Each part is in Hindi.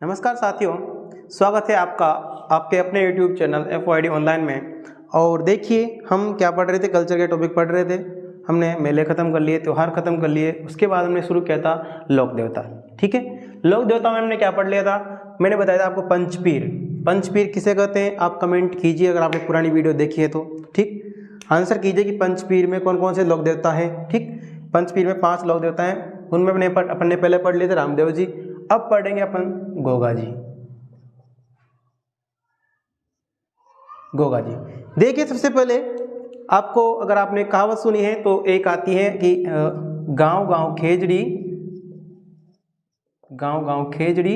नमस्कार साथियों, स्वागत है आपका आपके अपने YouTube चैनल FYD ऑनलाइन में। और देखिए हम क्या पढ़ रहे थे, कल्चर के टॉपिक पढ़ रहे थे। हमने मेले ख़त्म कर लिए, त्यौहार ख़त्म कर लिए, उसके बाद हमने शुरू किया था लोक देवता। ठीक है, लोक देवता में हमने क्या पढ़ लिया था, मैंने बताया था आपको पंचपीर। पंचपीर किसे कहते हैं, आप कमेंट कीजिए अगर आपने पुरानी वीडियो देखी है तो। ठीक, आंसर कीजिए कि पंचपीर में कौन कौन से लोक देवता हैं। ठीक, पंचपीर में 5 लोक देवता हैं, उनमें अपन ने पहले पढ़ लिए थे रामदेव जी। अब पढ़ेंगे अपन गोगा जी। गोगा जी, देखिए सबसे पहले आपको, अगर आपने कहावत सुनी है तो एक आती है कि गांव गांव खेजड़ी, गांव गांव खेजड़ी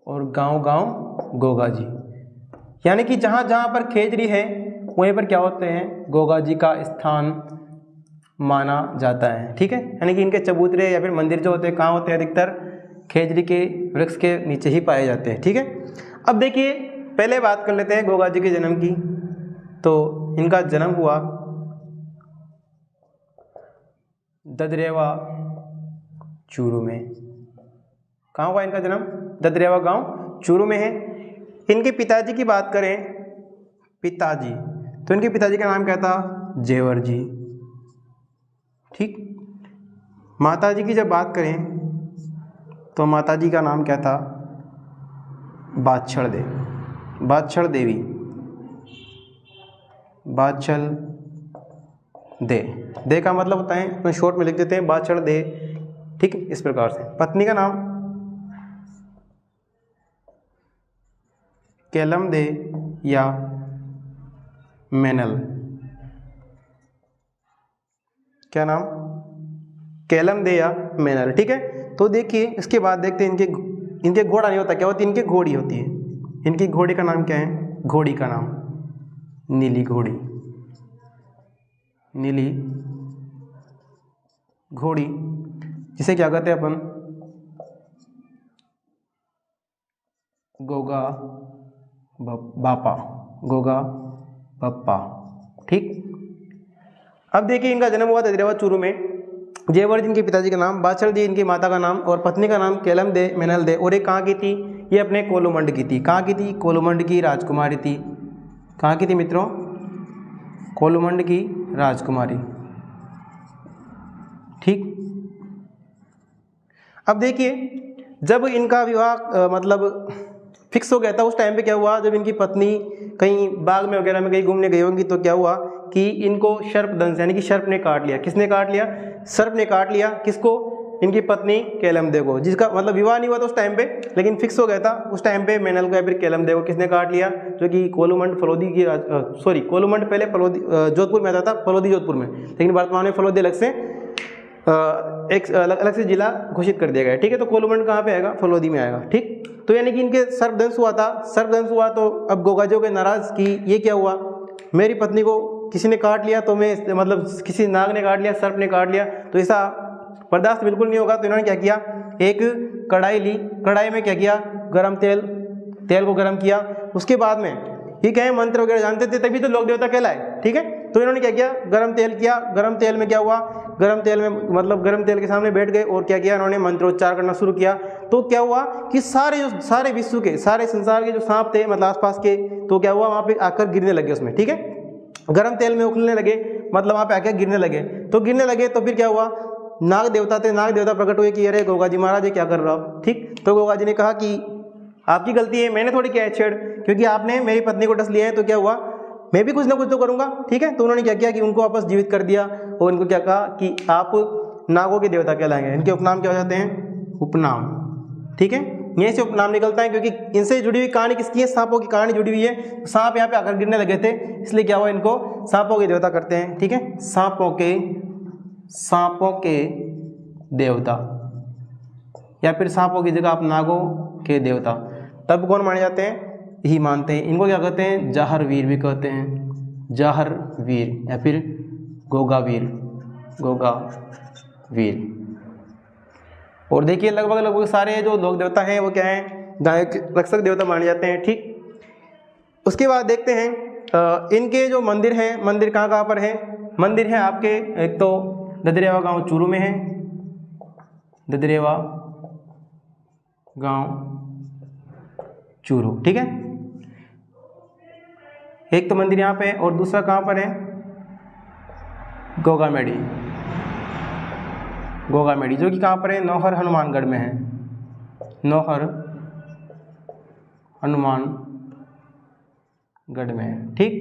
और गांव गांव गोगा जी। यानी कि जहां जहां पर खेजड़ी है वहीं पर क्या होते हैं, गोगा जी का स्थान माना जाता है। ठीक है, यानी कि इनके चबूतरे या फिर मंदिर जो होते हैं कहाँ होते हैं, अधिकतर खेजड़ी के वृक्ष के नीचे ही पाए जाते हैं। ठीक है, अब देखिए पहले बात कर लेते हैं गोगा जी के जन्म की। तो इनका जन्म हुआ ददरेवा चूरू में। कहाँ हुआ इनका जन्म, ददरेवा गांव चूरू में है। इनके पिताजी की बात करें, पिताजी, तो इनके पिताजी का नाम क्या था, जेवर जी। ठीक, माताजी की जब बात करें तो माताजी का नाम क्या था, बाछड़ दे, बाछड़ देवी, बाछड़ दे का मतलब होता है, अपने शॉर्ट में लिख देते हैं बाछड़ दे। ठीक, इस प्रकार से। पत्नी का नाम केलम दे या मेनल। क्या नाम, केलम दे या मेनल। ठीक है, तो देखिए इसके बाद देखते हैं इनके घोड़ा नहीं होता, क्या होती है, इनके घोड़ी होती है। इनकी घोड़ी का नाम क्या है, घोड़ी का नाम नीली घोड़ी, नीली घोड़ी, जिसे क्या कहते हैं अपन, गोगा बापा, गोगा बप्पा। ठीक, अब देखिए इनका जन्म हुआ ददरेवा चूरू में। जेवर जी इनके पिताजी का नाम, बाछड़ जी इनकी माता का नाम, और पत्नी का नाम केलम दे मेनल दे। और ये कहाँ की थी, ये अपने कोलुमंड की थी। कहाँ की थी, कोलुमंड की राजकुमारी थी। कहाँ की थी मित्रों, कोलुमंड की राजकुमारी। ठीक, अब देखिए जब इनका विवाह मतलब फिक्स हो गया था, उस टाइम पे क्या हुआ, जब इनकी पत्नी कहीं बाग में वगैरह में कहीं घूमने गई होंगी तो क्या हुआ कि इनको सर्पदंश यानी कि सर्प ने काट लिया। किसने काट लिया, सर्प ने काट लिया। किसको, इनकी पत्नी केलमदेव को, जिसका मतलब विवाह नहीं हुआ था उस टाइम पे, लेकिन फिक्स हो गया था उस टाइम पे। मेनल को या फिर केलमदेव को किसने काट लिया, जो कि कोलुमंड फलोदी की कोलुमंड पहले फलोदी जोधपुर में आता था, फलोदी जोधपुर में, लेकिन वर्तमान में फलोदी अलग से एक अलग से जिला घोषित कर दिया गया। ठीक है, तो कोलुमंड कहाँ पे आएगा, फलोदी में आएगा। ठीक, तो यानी कि इनके सर्पदंश हुआ था। सर्पदंश हुआ तो अब गोगाजो के नाराज की ये क्या हुआ, मेरी पत्नी को किसी ने काट लिया, तो मैं मतलब किसी नाग ने काट लिया, सर्प ने काट लिया, तो ऐसा बर्दाश्त बिल्कुल नहीं होगा। तो इन्होंने क्या किया, एक कढ़ाई ली, कढ़ाई में क्या किया, गरम तेल को गरम किया। उसके बाद में ये क्या है, मंत्र वगैरह जानते थे, तभी तो लोक देवता कहलाए। ठीक है, तो इन्होंने क्या किया, गरम तेल किया। गरम तेल में क्या हुआ, गरम तेल में मतलब गरम तेल के सामने बैठ गए और क्या किया, इन्होंने मंत्रोच्चार करना शुरू किया। तो क्या हुआ कि सारे विश्व के, सारे संसार के जो सांप थे मतलब आसपास के, तो क्या हुआ, वहां पे आकर गिरने लगे उसमें। ठीक है, गरम तेल में उखलने लगे, मतलब वहां पे आकर गिरने लगे। तो गिरने लगे तो फिर क्या हुआ, नाग देवता थे, नाग देवता प्रकट हुए कि अरे गोगा जी महाराज ये क्या कर रहे हो आप। ठीक, तो गोगा जी ने कहा कि आपकी गलती है, मैंने थोड़ी किया है छेड़, क्योंकि आपने मेरी पत्नी को डस लिया है, तो क्या हुआ, मैं भी कुछ ना कुछ तो करूंगा। ठीक है, तो उन्होंने क्या किया कि उनको वापस जीवित कर दिया और उनको क्या कहा कि आप नागों के देवता कहलाएंगे। इनके उपनाम क्या हो जाते हैं, उपनाम। ठीक है, यहीं से उपनाम निकलता है, क्योंकि इनसे जुड़ी हुई कहानी किसकी है, सांपों की कहानी जुड़ी हुई है। सांप यहाँ पे आकर गिरने लगे थे, इसलिए क्या हुआ, इनको सांपों के देवता करते हैं। ठीक है, सांपों के देवता, या फिर सांपों की जगह आप नागों के देवता। तब कौन माने जाते हैं, यही मानते हैं। इनको क्या कहते हैं, जाहर वीर भी कहते हैं, जाहर वीर या फिर गोगा वीर, गोगा वीर। और देखिए लगभग सारे जो लोक देवता हैं वो क्या हैं, गाय रक्षक देवता माने जाते हैं। ठीक, उसके बाद देखते हैं इनके जो मंदिर हैं, मंदिर कहाँ कहाँ पर हैं। मंदिर है आपके, एक तो ददरेवा गांव चूरू में है, ददरेवा गांव चूरू। ठीक है, एक तो मंदिर यहाँ पे है और दूसरा कहाँ पर है, गोगामेड़ी। गोगामेड़ी जो कि कहाँ पर है, नौहर हनुमानगढ़ में है। नौहर हनुमानगढ़ में है। ठीक,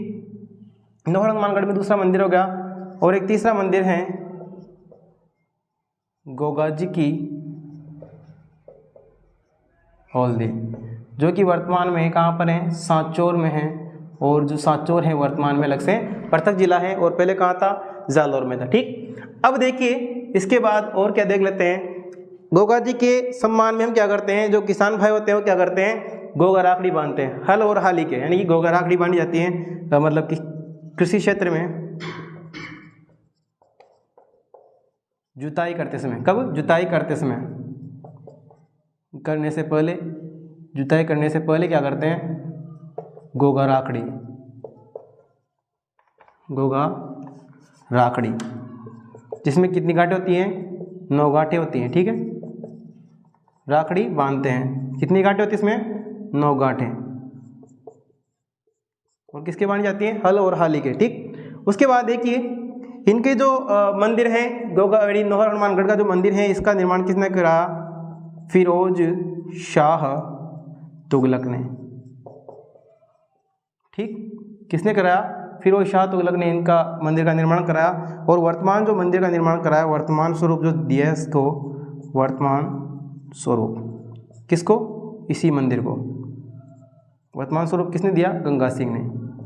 नौहर हनुमानगढ़ में दूसरा मंदिर हो गया। और एक तीसरा मंदिर है गोगा जी की हल्दी, जो कि वर्तमान में कहाँ पर है, सांचौर में है। और जो सांचौर है वर्तमान में अलग से पृथक जिला है और पहले कहाँ था, जालौर में था। ठीक, अब देखिए इसके बाद और क्या देख लेते हैं। गोगा जी के सम्मान में हम क्या करते हैं, जो किसान भाई होते हैं वो क्या करते हैं, गोगा राखड़ी बांधते हैं, हल और हाली के, यानी कि गोगा राखड़ी बांधी जाती है मतलब कि कृषि क्षेत्र में जुताई करते समय। कब, जुताई करते समय, करने से पहले, जुताई करने से पहले क्या करते हैं, गोगा राखड़ी, गोगा राखड़ी, जिसमें कितनी गांठें होती हैं, 9 गांठें होती हैं। ठीक है, राखड़ी बांधते हैं, कितनी गांठें होती हैं इसमें, 9 गांठें। और किसके बांधी जाती हैं, हल और हाली के। ठीक, उसके बाद देखिए इनके जो मंदिर हैं, गोगामेड़ी नौहर हनुमानगढ़ का जो मंदिर है, इसका निर्माण किसने करा, फिरोज शाह तुगलक ने। ठीक, किसने कराया, फिरोज शाह तुगलक ने इनका मंदिर का निर्माण कराया। और वर्तमान जो मंदिर का निर्माण कराया, वर्तमान स्वरूप जो दिया है इसको, वर्तमान स्वरूप किसको, इसी मंदिर को वर्तमान स्वरूप किसने दिया, गंगा सिंह ने,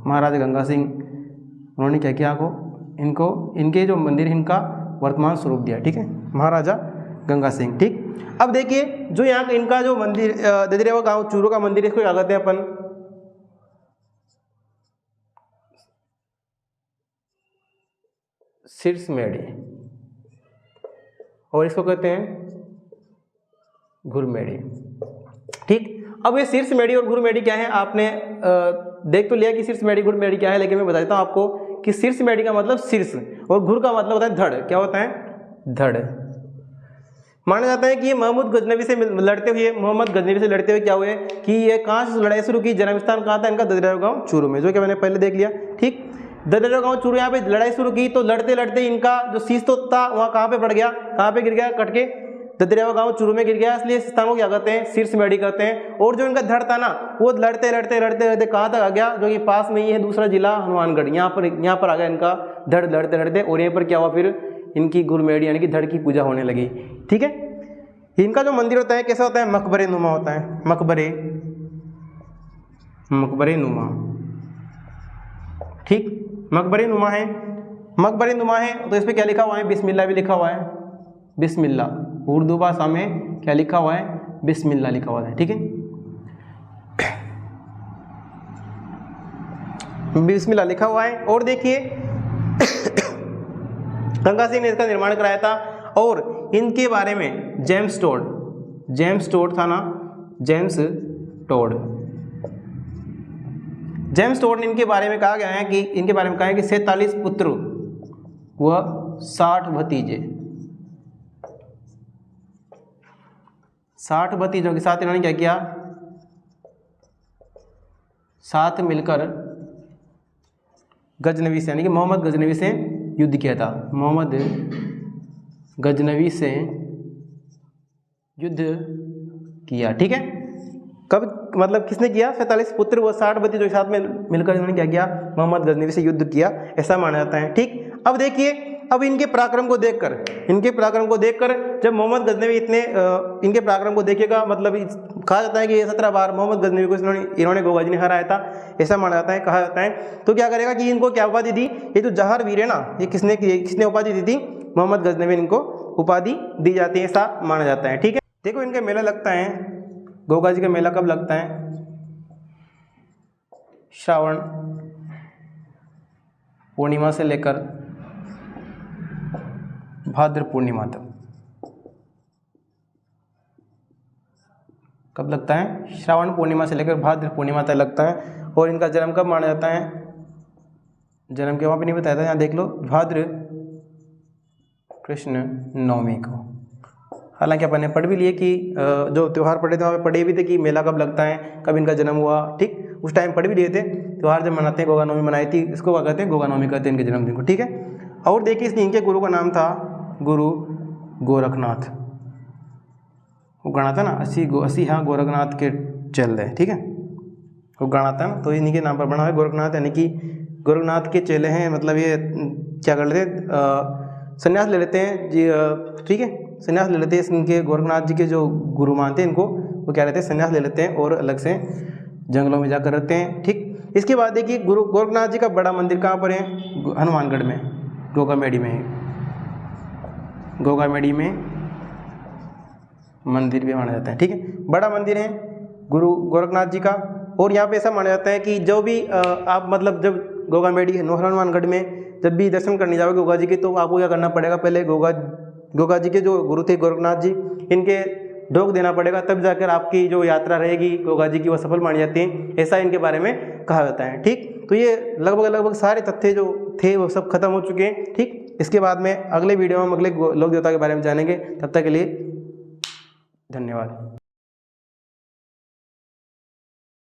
महाराजा गंगा सिंह। उन्होंने क्या किया को, इनको, इनके जो मंदिर है इनका वर्तमान स्वरूप दिया। ठीक है, महाराजा गंगा सिंह। ठीक, अब देखिए जो यहाँ का इनका जो मंदिर ददरेवा गांव चूरू का मंदिर, इसको क्या कहते हैं अपन, शीर्षमेढ़ी, और इसको कहते हैं घुरमेढ़ी। ठीक, अब ये शीर्षमेढ़ी और घुरमेढ़ी क्या है, आपने देख तो लिया कि शीर्षमेढ़ी घुरमेढ़ी क्या है, लेकिन मैं बता देता हूँ आपको कि शीर्षमेढ़ी का मतलब शीर्ष और घुर का मतलब होता है धड़। क्या होता है, धड़। माना जाता है कि ये मोहम्मद गजनवी से लड़ते हुए क्या हुए कि ये कहाँ से लड़ाई शुरू की, जन्म स्थान कहाँ था इनका, ददरेवा गांव चूरू में, जो कि मैंने पहले देख लिया। ठीक, ददरेवा गांव चूरू, यहाँ पे लड़ाई शुरू की तो लड़ते लड़ते इनका जो शीश तो था वहाँ कहाँ पे पड़ गया, कहाँ पे गिर गया, कट के ददरेवा गांव चूरू में गिर गया, इसलिए इस स्थान को क्या कहते हैं, शीर्षमेढ़ी कहते हैं। और जो इनका धड़ था ना, वो लड़ते लड़ते कहाँ तक आ गया, जो कि पास में ही है दूसरा जिला हनुमानगढ़, यहाँ पर आ गया इनका धड़ लड़ते लड़ते। और यहाँ पर क्या हुआ, फिर इनकी घुरमेढ़ी यानी कि धड़ की पूजा होने लगी। ठीक है, इनका जो मंदिर होता है कैसा होता है, मकबरे नुमा होता है, मकबरे नुमा। ठीक, मकबरे नुमा है, मकबरे नुमा है तो इस पर क्या लिखा हुआ है, बिस्मिल्लाह भी लिखा हुआ है, बिस्मिल्लाह। उर्दू भाषा में क्या लिखा हुआ है, बिस्मिल्लाह लिखा हुआ है। ठीक है, बिस्मिल्लाह लिखा हुआ है। और देखिए गंगा सिंह ने इसका निर्माण कराया था। और इनके बारे में जेम्स टोड था ना, जेम्स टोड ने इनके बारे में कहा गया है कि 47 पुत्र व 60 भतीजे, 60 भतीजों के साथ इन्होंने क्या किया, साथ मिलकर गजनवी से यानी कि मोहम्मद गजनवी से युद्ध किया था। मोहम्मद गजनवी से युद्ध किया। ठीक है, कब, मतलब किसने किया, 47 पुत्र व 60 भतीजों के साथ में मिलकर इन्होंने क्या किया, मोहम्मद गजनवी से युद्ध किया, ऐसा माना जाता है। ठीक, अब देखिए, अब इनके पराक्रम को देखकर जब मोहम्मद गजनवी इनके पराक्रम को देखिएगा, मतलब कहा जाता है कि 17 बार मोहम्मद गजनवी को इन्होंने गोगा जी ने हराया था, ऐसा माना जाता है, कहा जाता है। तो क्या करेगा कि इनको क्या उपाधि दी, ये जो जहर वीर है ना, ये किसने उपाधि दी थी, मोहम्मद गजनवी ने इनको उपाधि दी जाती है, ऐसा माना जाता है। ठीक है, देखो इनका मेला लगता है, गोगा जी का मेला कब लगता है, श्रावण पूर्णिमा से लेकर भाद्र पूर्णिमा तक। कब लगता है, श्रावण पूर्णिमा से लेकर भाद्र पूर्णिमा तक लगता है। और इनका जन्म कब माना जाता है, जन्म के वहाँ पे नहीं बताया था, यहाँ देख लो, भाद्र कृष्ण नवमी को, हालांकि अपन ने पढ़ भी लिए कि जो त्यौहार पढ़े थे वहाँ पे पढ़े भी थे कि मेला कब लगता है, कब इनका जन्म हुआ, ठीक, उस टाइम पढ़ भी लिए थे। त्यौहार जब मनाते हैं, गोगा नवमी मनाई थी, इसको क्या कहते हैं, गोगा नवमी कहते हैं इनके जन्मदिन को, ठीक है। और देखिए इनके गुरु का नाम था गुरु गोरखनाथ, वो गणा था ना 80 हाँ गोरखनाथ के चल रहे, ठीक है, वो गणा था ना, तो इन्हीं के नाम पर बना है गोरखनाथ, यानी कि गोरखनाथ के चेले हैं। मतलब ये क्या कर लेते हैं, संन्यास ले लेते हैं जी, ठीक है, संन्यास ले लेते हैं इनके गोरखनाथ जी के जो गुरु मानते हैं इनको, वो क्या रहते हैं, संन्यास ले लेते हैं और अलग से जंगलों में जाकर रहते हैं, ठीक। इसके बाद देखिए गुरु गोरखनाथ जी का बड़ा मंदिर कहाँ पर है, हनुमानगढ़ में, गोगामेडी में, गोगामेडी में मंदिर भी माना जाता है, ठीक है, बड़ा मंदिर है गुरु गोरखनाथ जी का। और यहाँ पे ऐसा माना जाता है कि जो भी आप मतलब जब गोगामेडी हनुमानगढ़ में जब भी दर्शन करने जाओगे गोगा जी के, तो आपको क्या करना पड़ेगा, पहले गोगा जी के जो गुरु थे गोरखनाथ जी, इनके ढोक देना पड़ेगा, तब जाकर आपकी जो यात्रा रहेगी गोगा जी की वो सफल मानी जाती है, ऐसा इनके बारे में कहा जाता है, ठीक। तो ये लगभग सारे तथ्य जो थे वो सब खत्म हो चुके हैं, ठीक। इसके बाद में अगले वीडियो में हम अगले लोक देवता के बारे में जानेंगे। तब तक के लिए धन्यवाद।